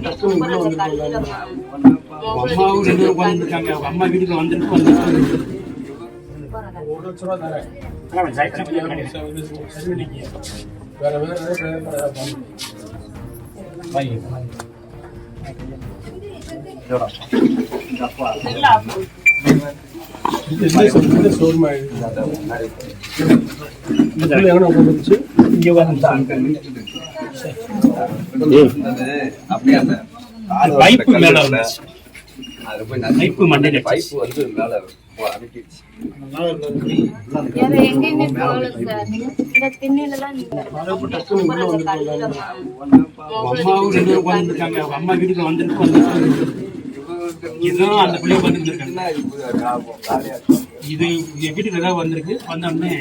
டக்குனு உள்ள வந்துருக்காங்க. அம்மாவும் 2 பேரும் உட்காந்துருக்காங்க. அவங்க அம்மா வீட்டுக்கு வந்துட்டு வேற பைப்பு மண்டையில பைப்பு வந்து மேல அம்மாவும் 2 பேரும் உட்காந்துருக்காங்க. அவங்க அம்மா வீட்டுக்கு வந்துட்டு இதுதான் அந்த பிள்ளைய வந்துட்டு இருக்காங்க. இது வீட்டுக்கு ஏதாவது வந்திருக்கு. வந்தோடனே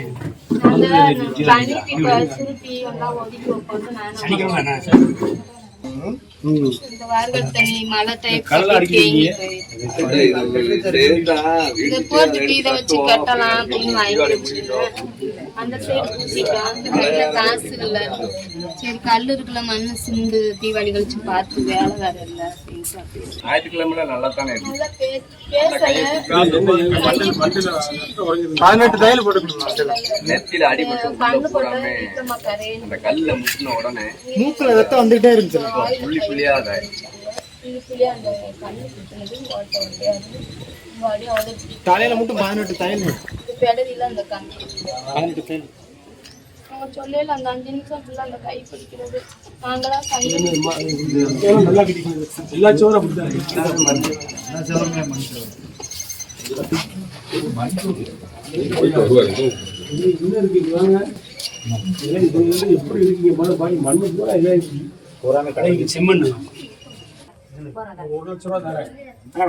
அந்த சைடு பூசிட்டோம். அந்த கையில காசு இல்ல. சரி கல்லு இருக்குல்ல, மண்ணு சிந்து தீபாவளி கழிச்சு பார்த்து வேலை வேற இல்ல. ஞாயிற்றுக்கிழமை நல்லா தானே இருக்கு. 18 தையல் போட்டுக்கணும். நெத்தியில அடிபட்டு அந்த கல்ல முட்டின உடனே மூக்குல ரத்தம் வந்துகிட்டே இருந்துச்சு. புள்ளி புள்ளியாத தலையில மட்டும் 18 தையல். சொல்லல அந்த 5 நிமிஷம் ஃபுல்லா அந்த கை பிடிக்கிறது. நாங்களாம் நல்லா கிடைக்குது. எல்லா சோறும் அப்படிதான். எப்படி இருக்கீங்க? மண்ணு பூரா இதாயிடுச்சு. கடைக்கு செம்மண் 1 லட்சம் ரூபா தரேன். வேற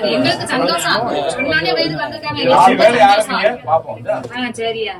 எங்களுக்கு சந்தோஷம். சொன்னாலே வயிறு வந்துட்டாங்க. சரியா